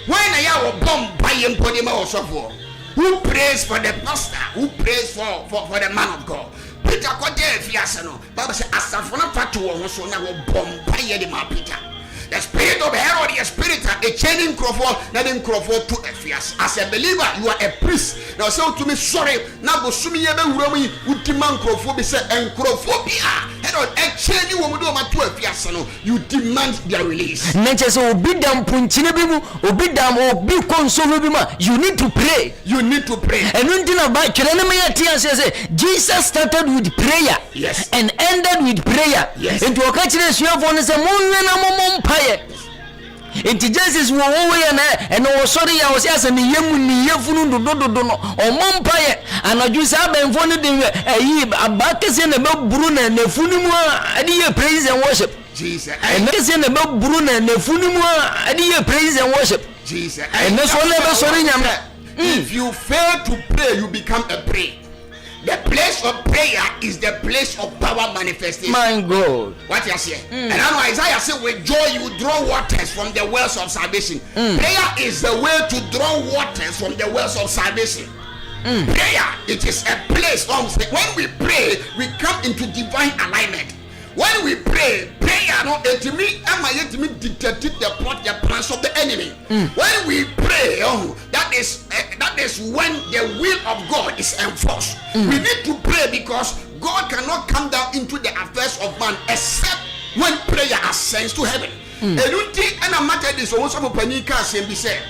when I will bomb by him for who prays for the pastor, who prays for the man of God. Peter Katakyie fiasano. Bible says asafona fatu wo so na wo bomb by the man Peter. The spirit of Herod, the spirit a chaining Crawford, letting Crawford to a fias. As a believer, you are a priest. Now say to me, sorry, now go sumi yebe uromi utiman Crawford be say and Crawford Herod a chain you would do my to a fias. You demand their release. Nature so be down punchine bimu, obi dam or be console bima. You need to pray. You need to pray. And one thing about says Jesus started with prayer, yes, and ended with prayer. Yes. And to a catch this you have on is a moon. Enti Jesus wo and no sorry I was asking yemu ni yefunu do no o mompaye anaju sa benfo ne de yi abakese na beburu na nefunu mu ade ye praise and worship Jesus and kese na beburu na nefunu mu ade ye praise and worship Jesus and so le sorry nyam. If you fail to pray, you become a prey. The place of prayer is the place of power manifestation. My God. What you say? And I know Isaiah said, with joy you draw waters from the wells of salvation. Prayer is the way to draw waters from the wells of salvation. Prayer, it is a place. When we pray, we come into divine alignment. When we pray, prayer no dictate the plot, the plans of the enemy. When we pray, that is when the will of God is enforced. We need to pray because God cannot come down into the affairs of man except when prayer ascends to heaven. And you think and a matter this also panika can be said.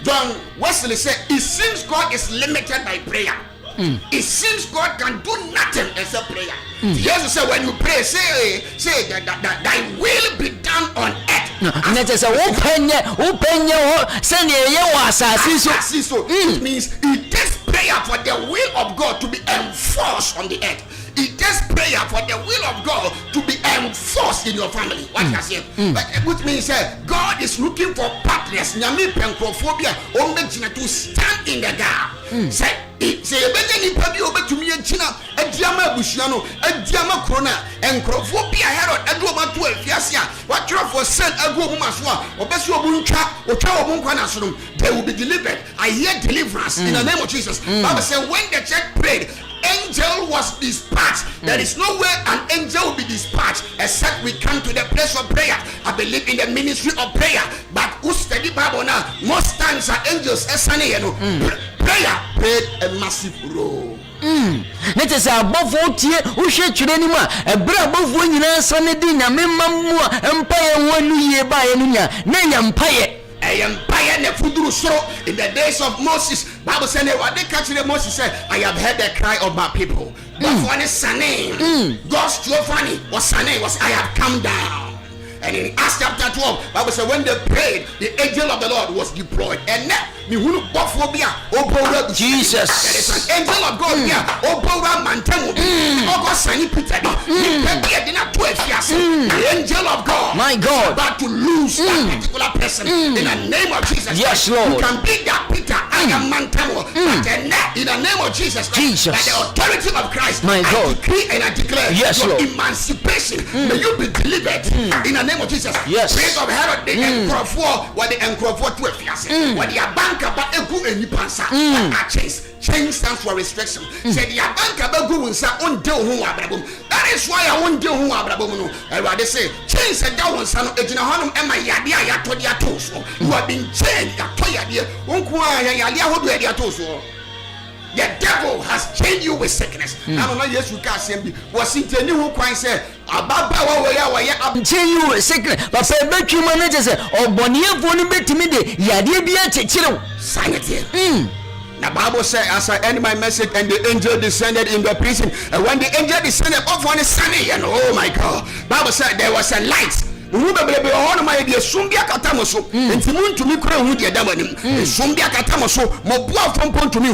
John Wesley said, it seems God is limited by prayer. It seems God can do nothing except prayer. Jesus said, when you pray, say that thy will be done on earth. It means it takes prayer for the will of God to be enforced on the earth. It takes prayer for the will of God to be enforced in your family. What I say? Which means God is looking for partners. Nyame penkophobia to stand in the gap. Say ebenya nipa bi obetumi agina adiama abusuano adiama krona enkrofobia Herod adoma to afiase a watro for send agu mu maso a obesi obuntwa otwa obunkwa na sonom. They will be delivered. I hear deliverance in the name of Jesus. Bible says when the church prayed, angel was dispatched. There is no way an angel will be dispatched except we come to the place of prayer. I believe in the ministry of prayer, but who study Bible now, most times are angels. Prayer played a massive role. Let us above 40 who share Chudema, a bravo when you know Sunday, Namemma, Empire 1 year by Enunia, Nay Empire. A empire never so in the days of Moses. Bible said, what they catch the Moses said, I have heard the cry of my people. But for his name, God's Giovanni was name was I have come down. And in Acts chapter 12, Bible said, when they prayed, the angel of the Lord was deployed. And now, Jesus, there is an angel of God here. The angel of God, my God, about to lose that particular person in the name of Jesus. Yes, Lord. You can be that Peter. I am Mantamo, but in the name of Jesus, by the authority of Christ, my God, I decree and I declare, yes, your Lord, emancipation. May you be delivered in the name of Jesus. Yes. Praise of Herod, the Encrofor, what the Encrofor to a fiancé, what the banker, but a good and you pass. Change stands for restriction. Say the banker, but go and say, on do who are brabum. That is why I won't do who are brabum. I rather say, change the down son of Ejinahanum and my Yadia to their toes. You have been changed, Toya, Unqua, Yalia, who do their toes. The devil has changed you with sickness. I don't know, yes, you can't say, was it a new quite say, I'm telling you with sickness, but say, bet you managers, or Bonnier for the bit to me, Yadia, sanity. The Bible says, as I end my message, and the angel descended in the prison. And when the angel descended up on the sunny, and oh my God, Bible said there was a light. Sumbia Katamoso, and Timun to me, Sumbia Katamoso, Mobua from Pont to me,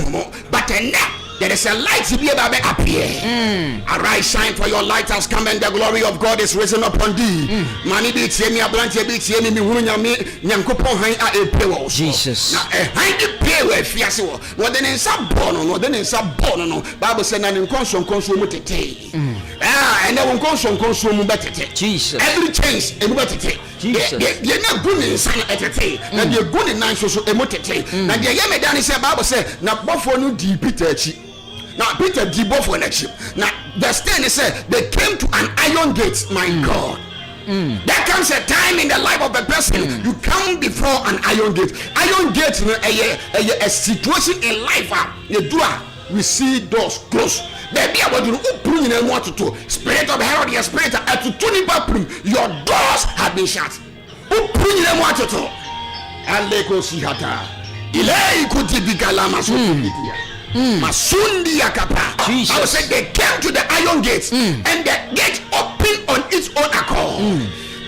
but there is a light to be about to appear. Arise, shine, for your light has come, and the glory of God is risen upon thee. Mani be Timia Blanche be Timmy Wunyami, Yankopo High a payroll. Jesus. Now, a high payroll, Fiasco, what then in Sabono, what then in Sabono, Bible said, and in consume it. and then consume better. Jesus. Every change, and better. Jesus. You're not good in sign at a day, and you're good in nine social emotive. Now, the Yamadan said, Bible said, now, Buffalo no deep Peter. Now, Peter did both for next year. Now, the stand said, they came to an iron gate, my God. There comes a time in the life of a person you come before an iron gate. Iron gate a situation in life we see doors close. Baby, I want you to open and want to spirit of Herod, your spirit your doors have been shut. Open and want to and they go see hata. Ilay kutibikala Masundi yakapa. I would say they came to the iron gate and the gate opened on its own accord.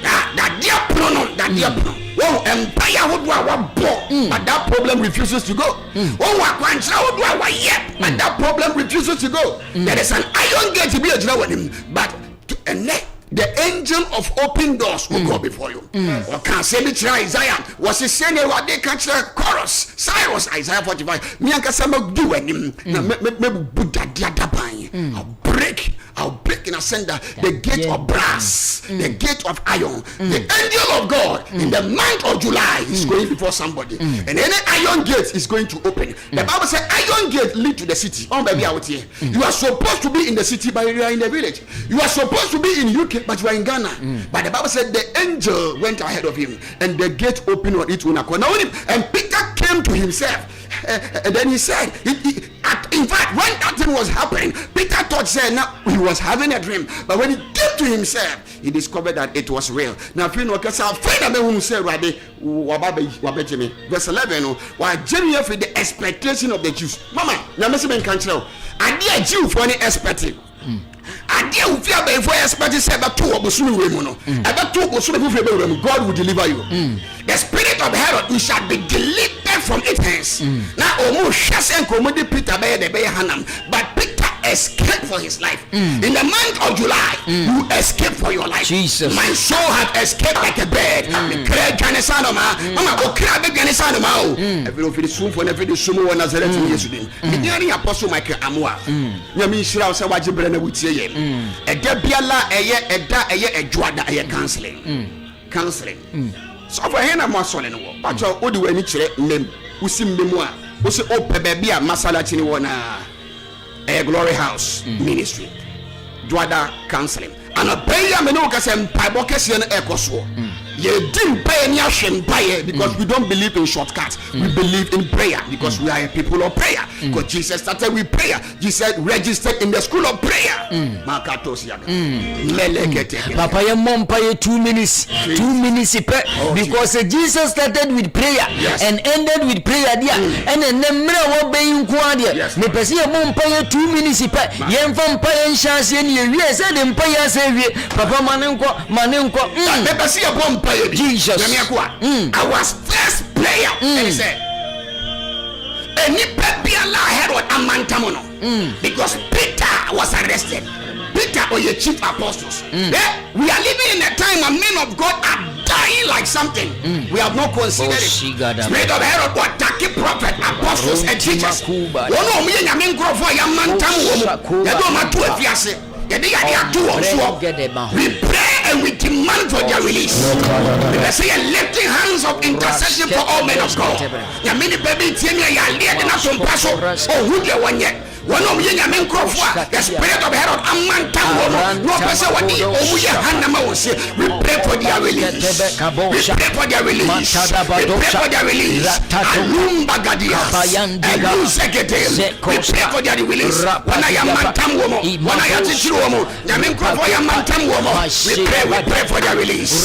That dear pronoun, that dear pronoun. Oh, empire would but that problem refuses to go. Oh, but that problem refuses to go. There is an iron gate to be a but the angel of open doors will go before you. Or can say me Isaiah was he saying what they catch the chorus Cyrus Isaiah 45 me and Kasama do him I'll break in a sender the gate of brass, the gate of iron. The angel of God in the month of July is going before somebody, and any iron gate is going to open. The Bible says iron gate lead to the city. Oh baby, out here you are supposed to be in the city, but you are in the village. You are supposed to be in UK, but you are in Ghana. But the Bible said the angel went ahead of him, and the gate opened on its own accord. Now, and Peter came to himself. And then he said, in fact, when that thing was happening, Peter thought he was having a dream. But when he came to himself, he discovered that it was real. Now, if you know, verse 11, while genuine for the expectation of the Jews. Mama, now Mr. Cancel, I dear Jew for any expecting. I dear fear before expecting said that two of God will deliver you. The spirit of Herod, you shall be delivered from its hands. Now, almost Shasen commodity Peter by the Bay Hanam, but Peter escaped for his life. In the month of July, you escape for your life. Jesus. My soul have escaped like a bird. Mama, every of the soon for every sumo Nazareth yesterday. The apostle Michael Amoah. Yami Shira say what you bring with you. A debiala a juada a counseling. So for him I'm not solid no. But you odi we ni kire name. Usim memoir. Usi ope baby a masala chini wana. A Glory House Ministry. Juada counseling. And a prayer me no kase mpaibo kese na ekoso. Ye dim pay ni ahwe mpaye because we don't believe in shortcuts. We believe in prayer because we are a people of prayer. Because Jesus started with prayer. Jesus registered in the school of prayer. Makatos yaga. Papa ye mom paye 2 minutes. 2 minutes because Jesus started with prayer and ended with prayer there. And then mra wo be nko there. Me pese ye mom paye 2 minutes ye mfam paye nhyase ni ye say dem paye say wie. Papa manenko. Me pese ye mom Jesus. I was first player. And he said, because Peter was arrested. Peter or your chief apostles. We are living in a time when men of God are dying like something. We have not considered it. Spirit of Herod, what taki prophet, apostles, and teachers. We pray and we demand for their release. We say lifting hands of intercession for all men of God. Yamini baby tienya ya leading us on paso. Oh, who they want yet? One of the spirit of Herod, no person what the we pray for their release. We pray for their release. We pray for their release. Alumba Gadias, we pray for their release. When I am Mantam Womo, when I am Tichuomo, we pray for their release.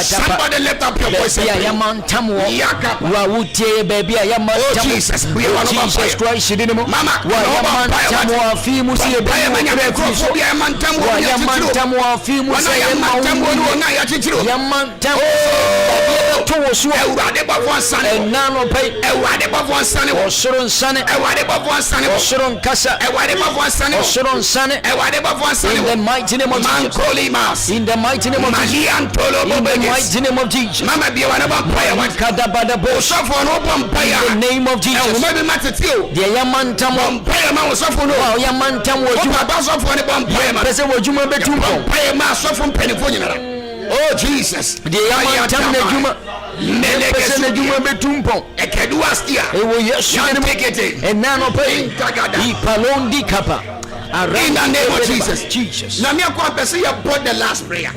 Somebody lift up your voice. Oh Jesus, we are Jesus Christ, Mama. Mantamu afimu si ya mantamu afimu si ya mantamu to was Ewurade bɔfoɔ nsane wɔ. and nano pay Ewurade bɔfoɔ nsane wɔ. Osron Sane Ewurade bɔfoɔ nsane wɔ. Osron Kasa Ewurade bɔfoɔ nsane wɔ. Osron Sane Ewurade bɔfoɔ nsane in wɔ. the mighty name of Jesus. Mankolimas. In the mighty name of Jesus. Maliantolo In the bobegis. mighty name of Jesus. Mama biwa na bampaya wa. Kadabada Bosh. Osofo no bampaya. In the name of Jesus. Ewuma bi matete o. The Yamantam Bampaya ma osofo no. Wow, Yamantam was Oba ba osofo ne bampaya ma. Pese wajuma betumpo. Bampaya ma osofo mpanifo nyinara. Oh Jesus. The Yamantam ne juma. Pese ne juma betumpo. Ekedu astia. Ewo Yesu ne and nano pay. Ipalondi Kappa. In the name of Jesus. Jesus. Na me akwa pese ye bought the last prayer.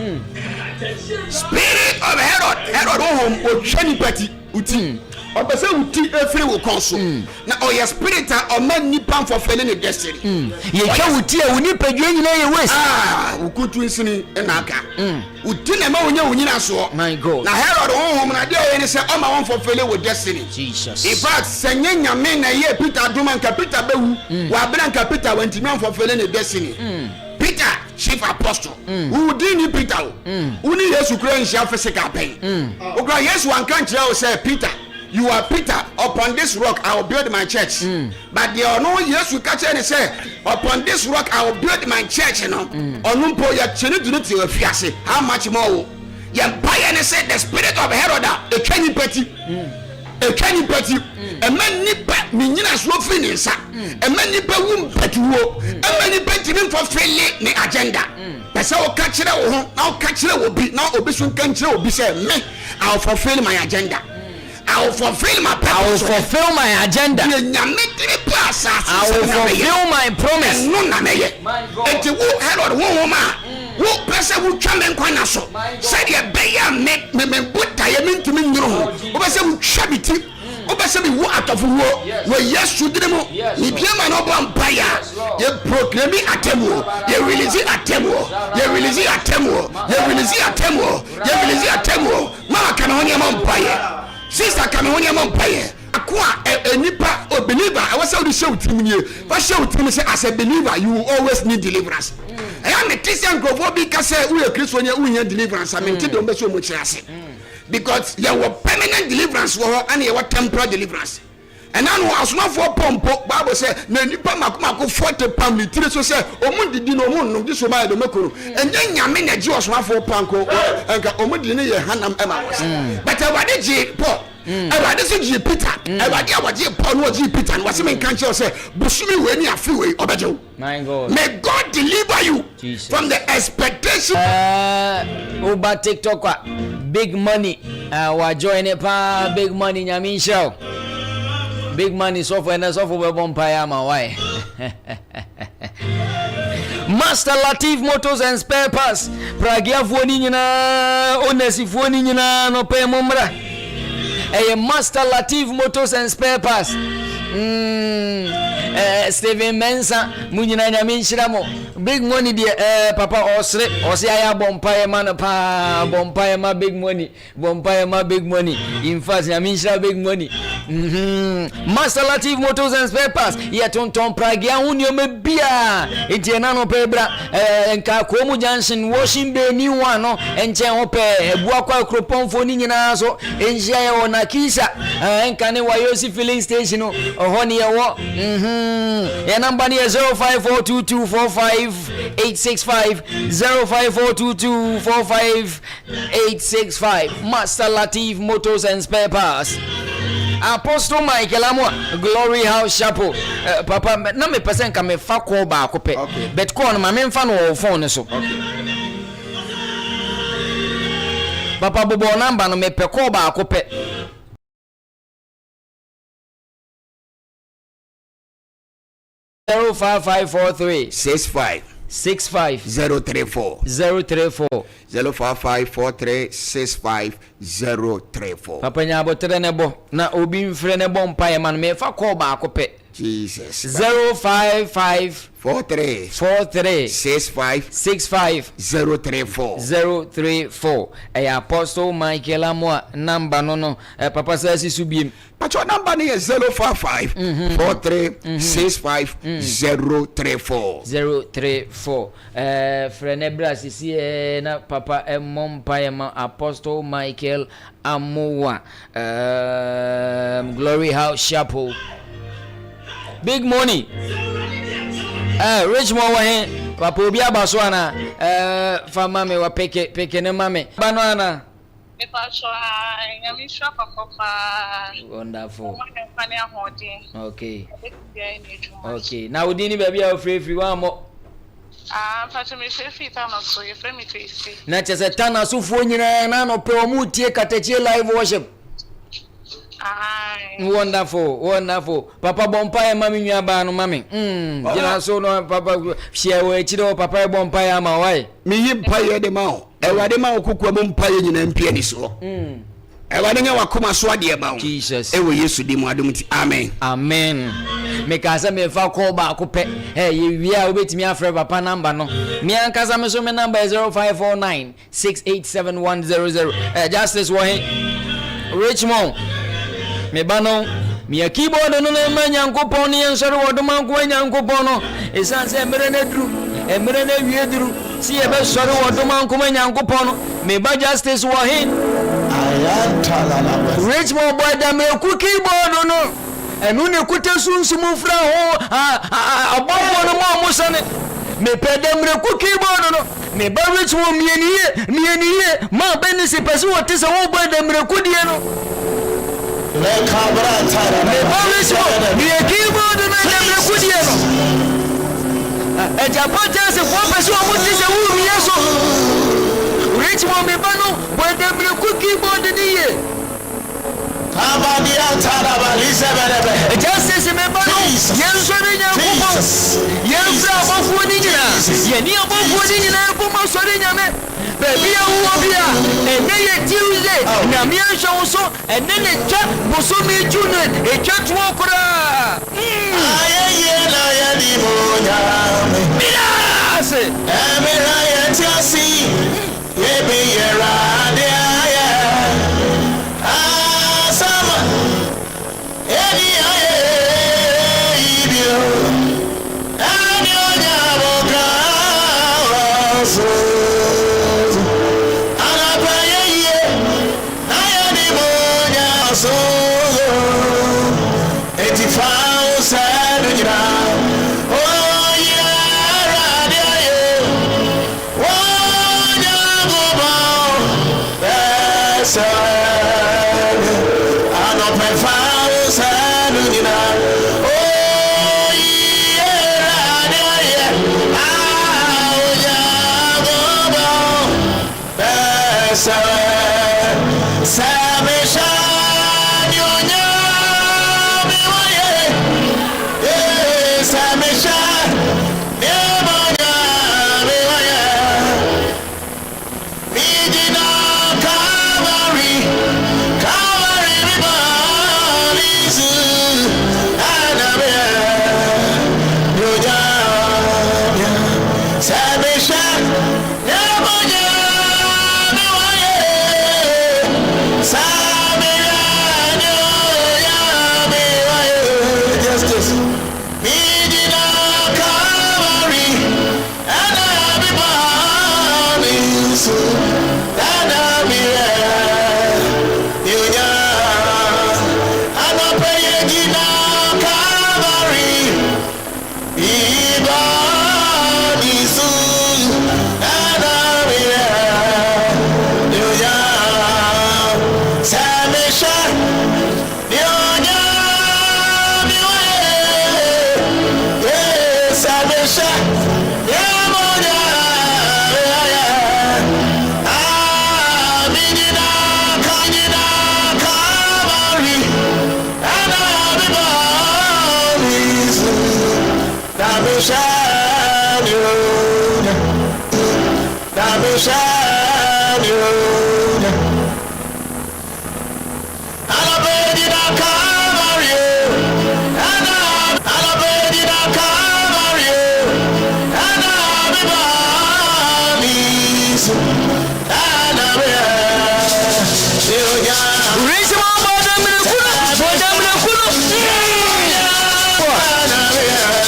Spirit of Herod home otwani party uti. Obese uti efiri wo konso. Na oya spirit a man nipa for failing the destiny. Ye twa uti a woni padwe nyina ye waste. Ukutu nsini na aka. Uti na ma wonya wonyina so. My God. Na Herod home na de oye ne se o ma won for failing with destiny. Jesus. In fact, senye nyame na ye Peter duma nka Peter bewu. Wa bra nka Peter wantimi for failing the destiny. Peter, chief apostle. Who didn't Peter? Who need Jesus Christ shall physical pain. Okay, yes, one country will say, Peter, you are Peter. Upon this rock, I will build my church. But there are no yes, we catch and say, upon this rock, I will build my church. You know, on Numpo, you are how much more? You empire said the spirit of Herod, a canny petty. A canny petty, a man nipa, Mininas Rofinisa, a man nipa womb petuo, a man nipa for failing the agenda. That's how catch it out. Now catch it will be now obession country will be said, me, I'll fulfill my agenda. I will fulfill my purpose. I will fulfill my agenda. I will fulfill my promise. No, na me. Eti wo Herod wo woman. Wo pese wo twa men kwana so. Said ye be ya me buta ye mentumi nyuro ho. Wo pese wo twa biti. Wo pese bi wo atofo wo. We Yesu dire mo. Ni biama no bo empire. Ye proclaim atemo. Ye release atemo. Ye release atemo. Ye release atemo. Ye release atemo. Mama kana honya mo empire. Sister Cameroon Empire. Akwa a nipa or believer. I was out to show to me. But show to me say as a believer, you will always need deliverance. I am a Christian Grovo because we are Christian, we need deliverance. I mean, don't be so much because there were permanent deliverance and there were temporary deliverance. And now as not for pompo, Bible say, na nipa makuma 40 pound little so say, omundi di no mun no this so my do mekuru. And then nyame na ji osma for panko, enka omundi ne ye hanam ema was. But awade ji Paul, awade so ji Peter, awade awade Paul no ji Peter, was me kan che say, busumi we ni afi we obejo. My God. May God deliver you Jesus. From the expectation. Over TikTok, big money. Wa join it pa big money nyame show. Big money software and software vampire my why. Master Latif Motors and Spare Parts. Pragia Fuaninina, Onesi Fuaninina, no pay mumbra. A Master Latif Motors and Spare Parts. Steven Mensa, Munina Minshiramo. Big money, dear Papa Osre, Osia Bompire man, pa Bompire ma big money, Bompire ma big money. In fact, Yamisha big money. Master Latif Motors and Spare Parts. Yet on Tom Pragia Unio me beer. Itianano Pebra and Kakomu Junction, washing bay new one, no, and Chaope, Buaka Cropon for Ninazo, and Jaya Nakisa, and Kanewa Yosi filling station, or Honey. Your number is 0542245865 0542245865. Master Latif Motors and Spare Parts. Apostle Michael Amoah, Glory House Chapel. Papa, na me person ka me fa call ba ko pe. Bet call ma me fa no phone so. Papa bobo number no me pe call ba ko pe. 05543 65 034 05543 65034. Papa nya botere ne bo na obi mfre ne bo mpa man me fa call ba ko pe. Jesus. 055 43 65 034. Apostle Michael Amoah number no papa says subim. But your number is 055 43 65 034. Frenebra sisi na papa Empire Apostle Michael Amoah Glory House Chapel. Big money. Rich mo wa he papa obi abaso ana fa mame wa peke ne mame banana me pa so nyami sha papa. Wonderful. Okay. Okay. Now we didn't baby a free one more. Pa so me free tana so you free me Tracy. Na chese tana so fo nyina na no pe o mu tie Katakyie live worship. Wonderful. Papa Bompire mami nyaba no mami. Jina so no papa share we chiro papa Bompire ma why. Me yi mpaye de ma o. Ewade ma okukwa mo mpaye nyina mpie ni so. Ewade nya wakoma so ade ba o. Jesus. Ewe Yesu di mu adom ti. Amen. Me kasa me fa call ba ko pe. Ye wi a obetimi afre papa number no. Me an kasa me so me number 0549 687 Justice wo he. Richmond. Me bano me keyboard no na nyankopon ne nsore wodoman ko nyankopon no esan se emre na wie duru si e be sore wodoman ko nyankopon no me ba Justice wo hin Richmond boy da me ku keyboard no enu ne kuta sunsumu fra ho abofo no mo sane me pedemre ku keyboard no me ba Richmond mieniye ma benisi pese wo tese wo boy demre ku die no Le cabra tara. Me police me keyboard na dem kudie no. E japata se kwa pese o mu tise wu mi yeso. Richmond me bano bo dem keyboard ni ye. Abadia tara balise berebe. E justice me bano yenso ni nyakupo. Yenfra bofu ni nyina. Ye ni bofu ni nyina po mo sori nyame. Baby Wobia, and then Tuesday, Namia Shonso, and then a chat Bosumi Junior, a chat walker.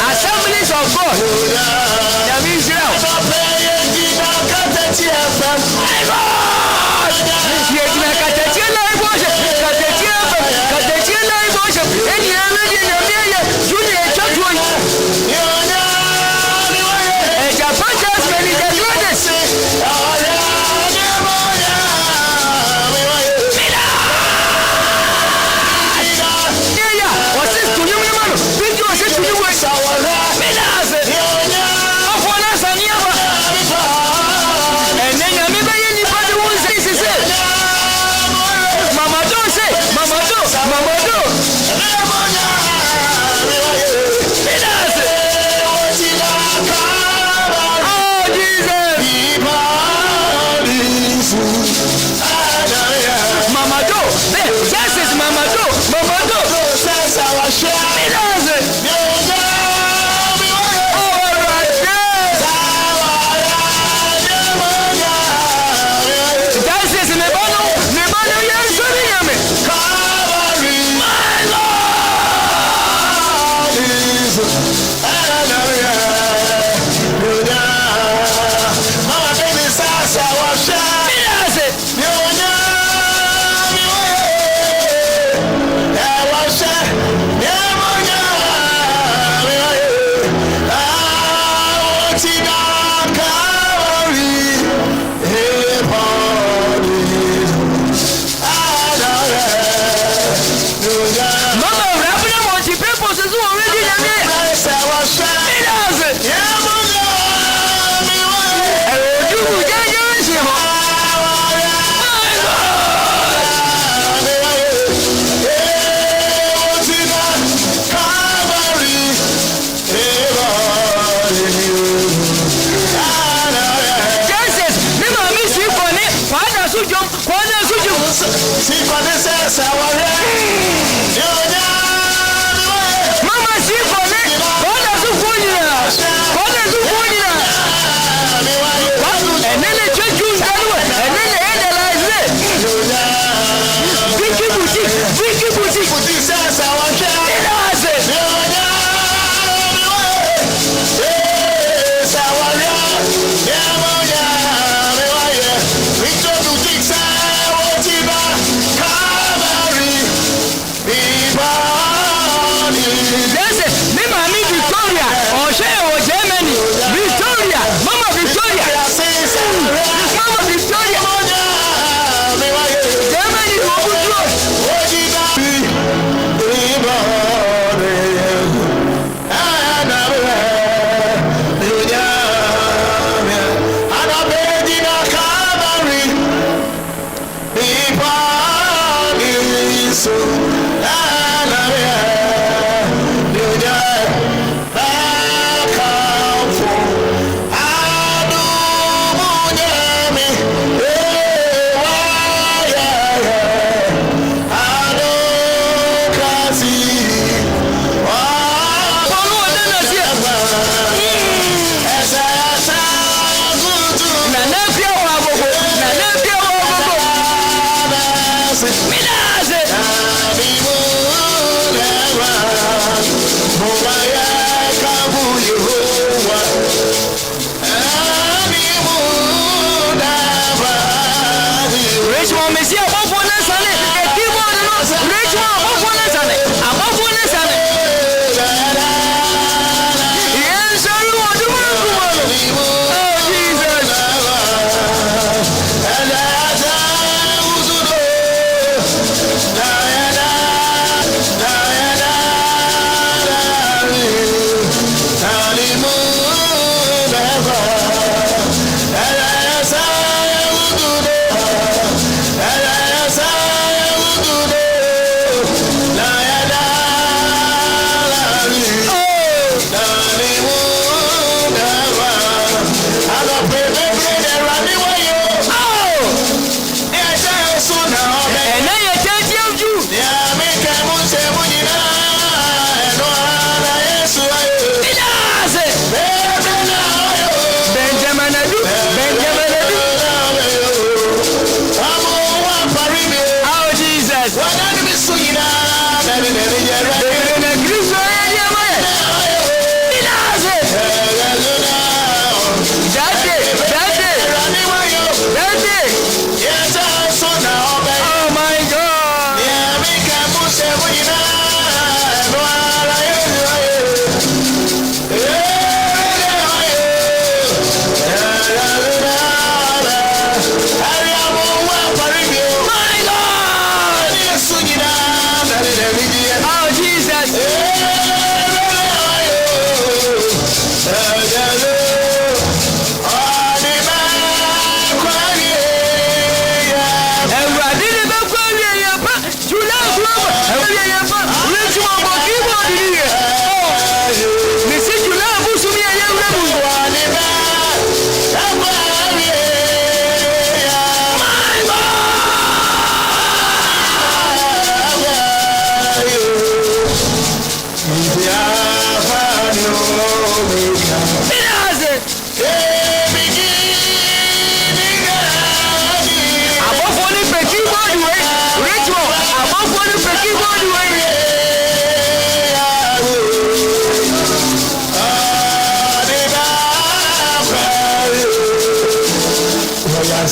Assemblies of God. Yami Israel. Yegina Katakyie live worship. Katakyie live worship. Any Yami Junior Church one. Japan just many graduates.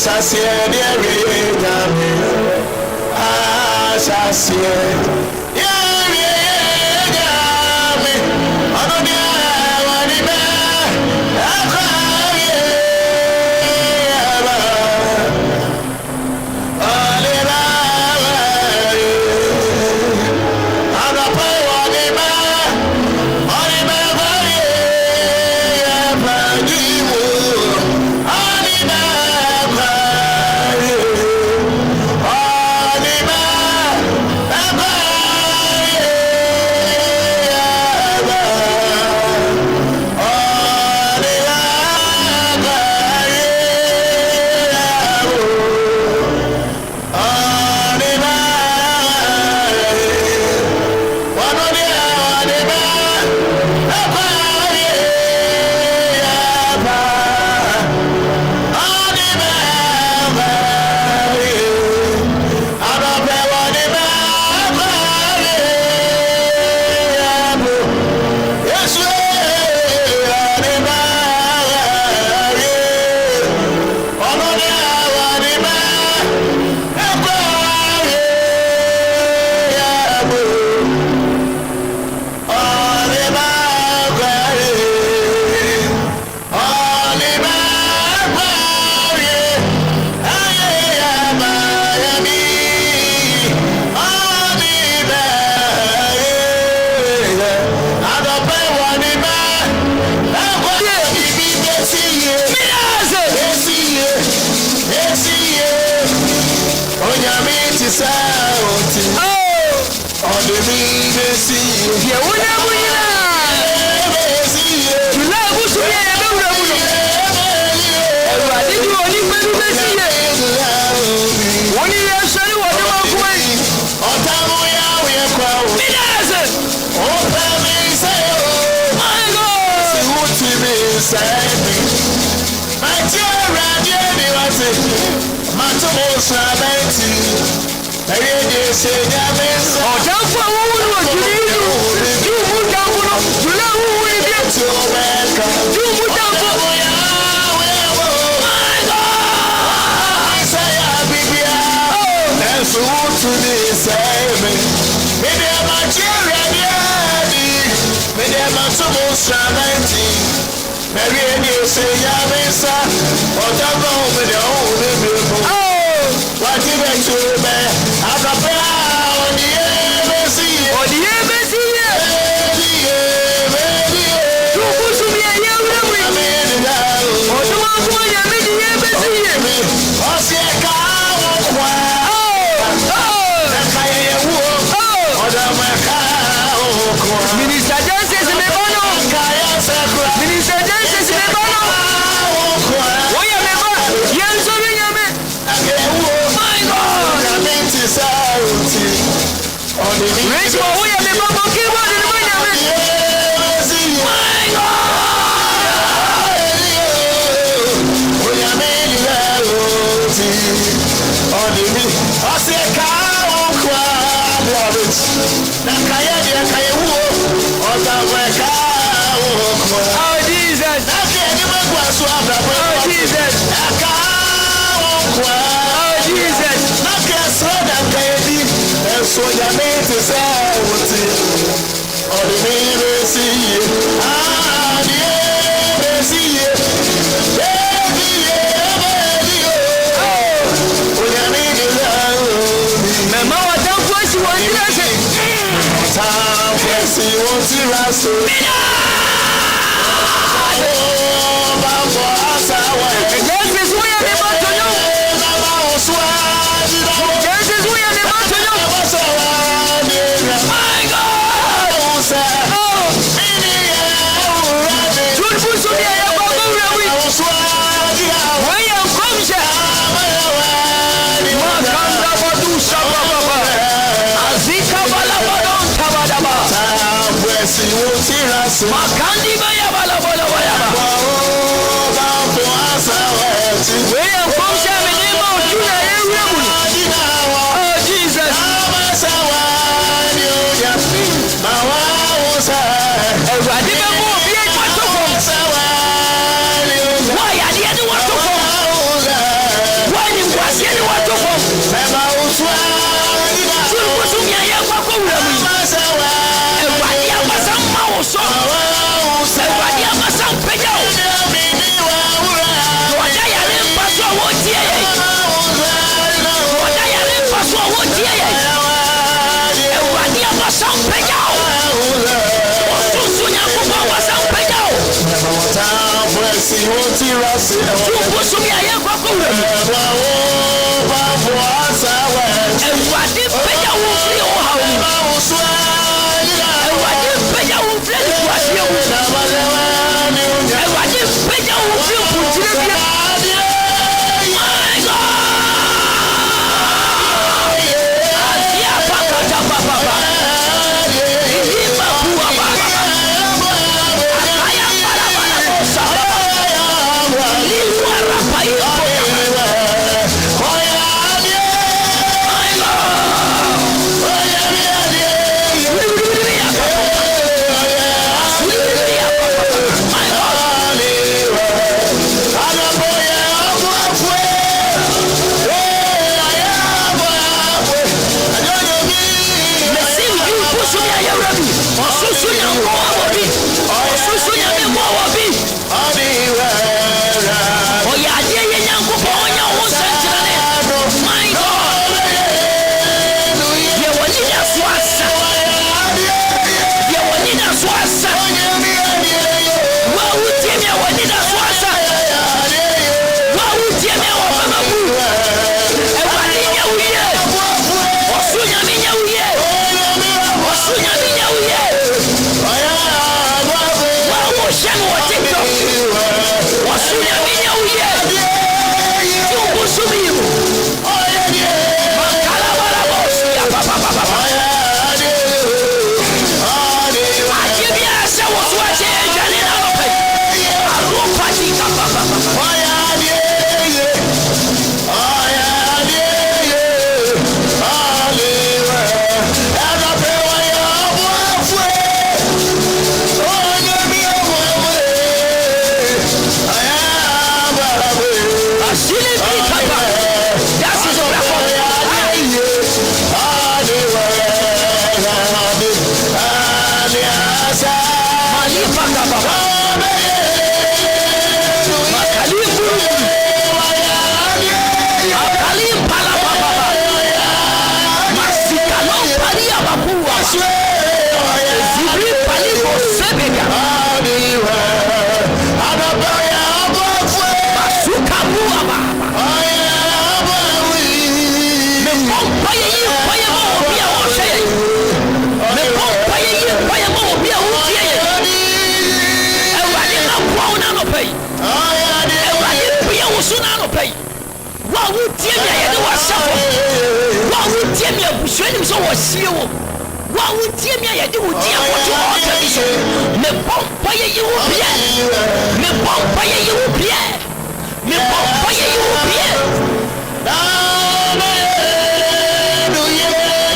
Sassier, dear Gami, Sassier, Gami, Anonia, Wanima,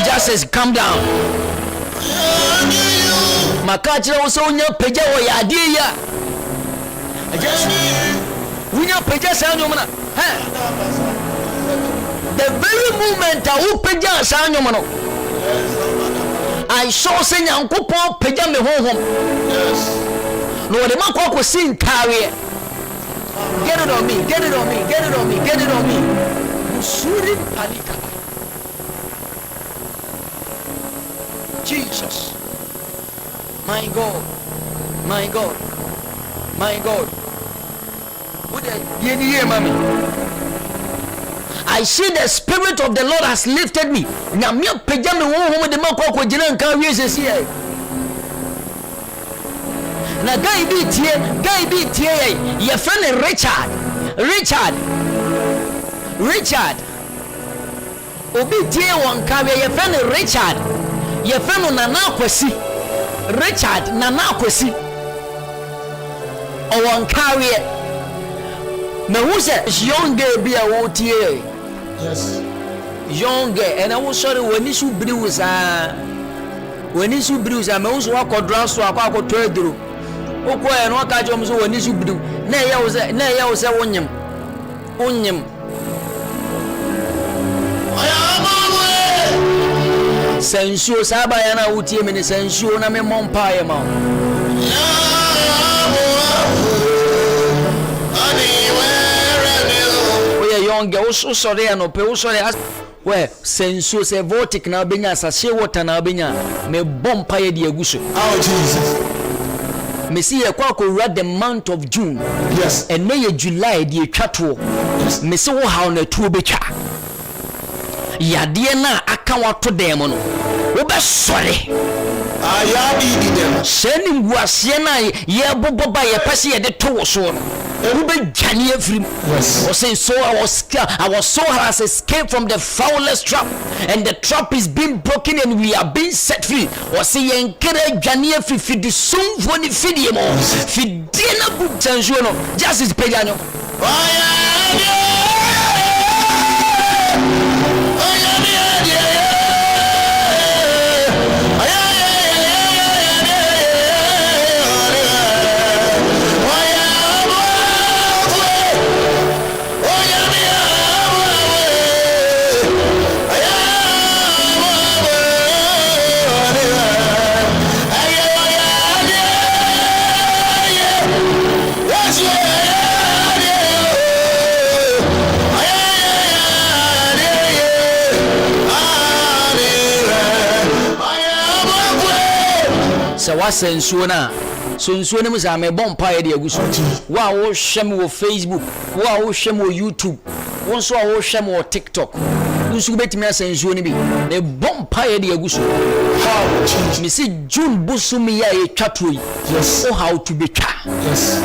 Just says, calm down. Makachira also nya peja wo ya die ya. Just wunya peja sanyo mana. The very moment I peja sanyo mana. I saw say nyankopon peja me honhom. No the man ko sin carry. Get it on me, get it on me, get it on me, get it on me. Musuri palika. Jesus. My God. My God. My God. What the mommy? I see the spirit of the Lord has lifted me. Now me pejame wo home de makwa ko gina nka wiese sie. Na guy bi tie ye friend Richard obi tie won ka ye friend Richard ye friend Nana Kwasi Richard Nana Kwasi o won kawe me who say young girl bi a wo tie. Yes, young girl, and I was sorry when you should bruise when you should bruise me who so akodran so akwa duru okwo e no ka jom so when you should bruise na ye wo say wonyem sensuo saba ya na wutie me ne sensuo na me mompa ye ma oye young girl so sorry no pe sorry we sensuo se vortic na benya sase water na benya me bompa ye de aguso. Oh Jesus. me see ye kwa read the month of June. Yes. And may July the chatwo. Me see wo how na tu becha. Yade na aka wato dem no. Wo be sore. Ayadi dem. Seni nguase na ye boboba ye pese ye de to so no. Who be Jani every was saying so I was so has escaped from the foulest trap, and the trap is being broken and we are being set free. Was saying encourage Jani every feed the soon for the video feed dinner book tension just is pejano. So what's in Suna? So in Suna, I'm a bomb pie. Wow, oh, shame with Facebook. Wow, oh, shame with YouTube. One so I shame with TikTok. You should bet me as in Suna be the bomb pie. How? Me see June Busumi a chatui. Yes. Oh, how to be car. Yes.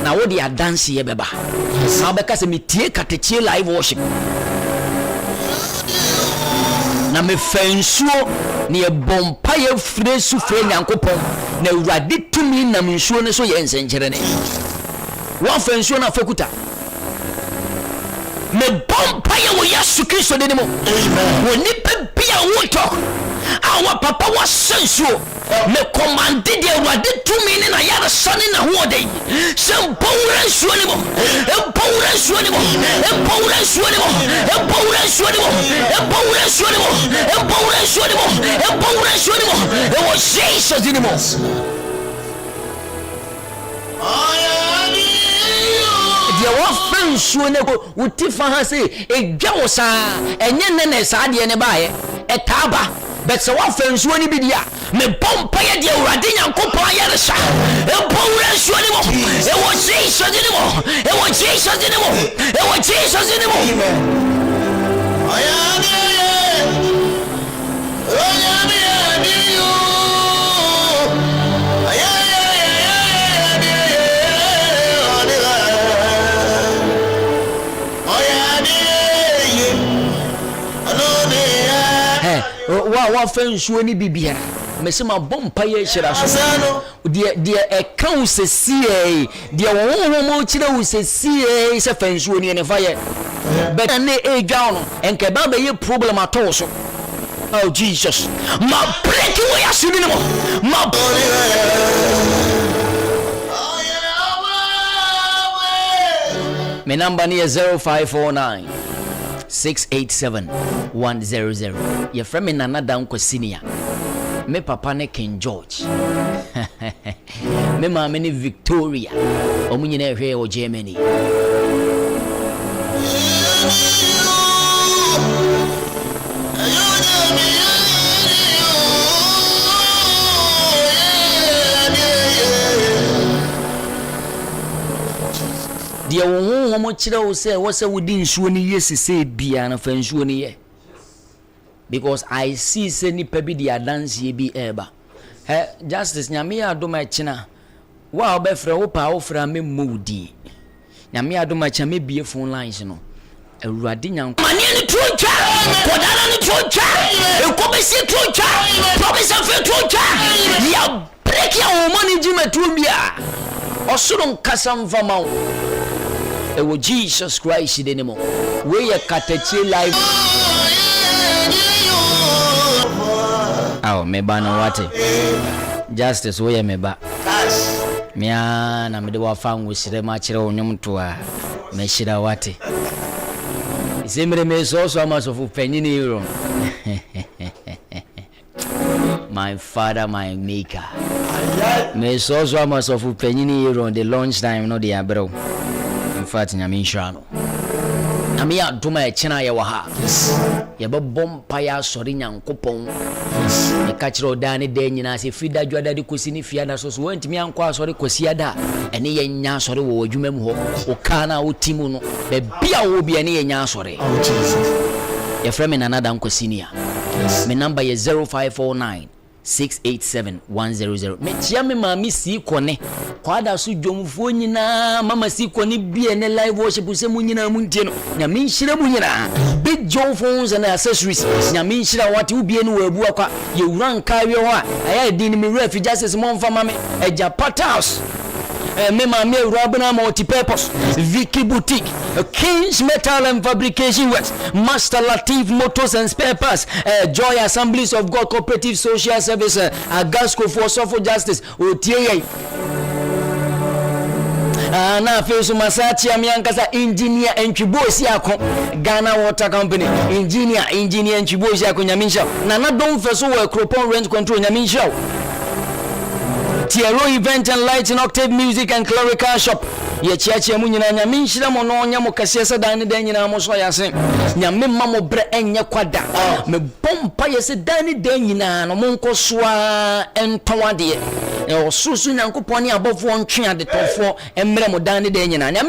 Now what they are dancing here, baba. Yes. Now because me take Katakyie live worship. Na me fensuo ne bompa ye fire su fire nyankopon na urade tumi na mensuo ne so ye nsenkyere ne wa fensuo na fakuta me bompa ye wo Yesu Kristo de ne mo amen woni pe bia wo to awa papa wa sensuo me commande de urade tumi ne na yare sane na ho de sempowra nsuo ne mo empowra nsuo ne mo empowra nsuo ne mo empowra nsuo ne mo empowra nsuo ne mo empowra nsuo ne mo empowra nsuo ne mo e wo Jesus in mo dia wa fansuo ne ko utifa ha se edwa wo saa enye nene saa de ne baaye etaba but so wa fansuo ne bi dia me bompa ye de urade nyankopon ayare sha empowra nsuo ne mo e wo Jesus in mo e wo Jesus in mo e wo Jesus in mo wa fansuo ni bibia me se ma bompa ye hira so de account se sie de wo mo kire wo se sie se fansuo ni ne fa ye but na e dwa no enke ba be ye problem ato so oh Jesus ma break we asuni no ma me number ni 0549 687-100. Your friend Nana Danquah Senior. Me papa ne King George. Me mama ne Victoria. Omunye na hwe o Germany. Dia wo mo kire wo se wo se wodi nsuo ni yesi se bia na fa nsuo ni ye because I see say ni pa bi dia dance ye bi eba justice nyame adoma kina wa obefre wo pa wo fra me mudi nyame adoma cha me bie phone lines no awurade nyanko mane ni tuja kodana ni tuja ekobesi tuja professor fe tuja ya break ya wo mani jime tumbia osuro nkasa mfama wo ewo Jesus Christ de nemo we ye Katakyie live aw me ba no wate justice we ye me ba mia na me de wa fa nwosire ma kire onyum to a me shira wate isemre me so amasofu panyini iro my father my maker me so amasofu panyini iro the lunch time no dey abro in fact nyame nshano na me adoma e chena ye wa ha ye be bompa ya sori nyankopon e ka kire oda ne da nyina se frida dwada de kosi ni fia da so so wantimi anko asori kosi ada ene ye nya asori wo adwuma mu ho o kana wo timu no be bia wo bia ne ye nya asori ye frame na nada nkosi ni a me number ye 0549 687-100. Me tia me mami si kone kwada su dwomfo nyina mama si kone bia ne live worship se mu nyina mu ntie no nya me nhire mu nyina big John phones and accessories nya me nhira wate ubie ne wabu akwa ye wura nka wi ho a aya di ni me refi justice mo mfa mame eja patas me mami wura bana multi purpose Vicky boutique King's Metal and Fabrication Works, Master Latif Motors and Spare Parts, Joy Assemblies of God Cooperative Social Service, Agasco for Social Justice, Otiye. Na fesu masachi amiankasa engineer Enchibosi yako Ghana Water Company engineer Enchibosi yako nyaminsha na don fesu we Cropon Rent Control nyaminsha Tiero Event and Lighting Octave Music and Clerical Shop ye chiachi mu nyina nya minhira mo no nya mo kasiese dan ne dan nyina mo so yase nya memma mo bre enye kwada me bompa yese dan ne dan nyina no mo nkosoa entowade e osusu nyankopon ne abofo ntwe ade tofo emre mo dan ne dan nyina nya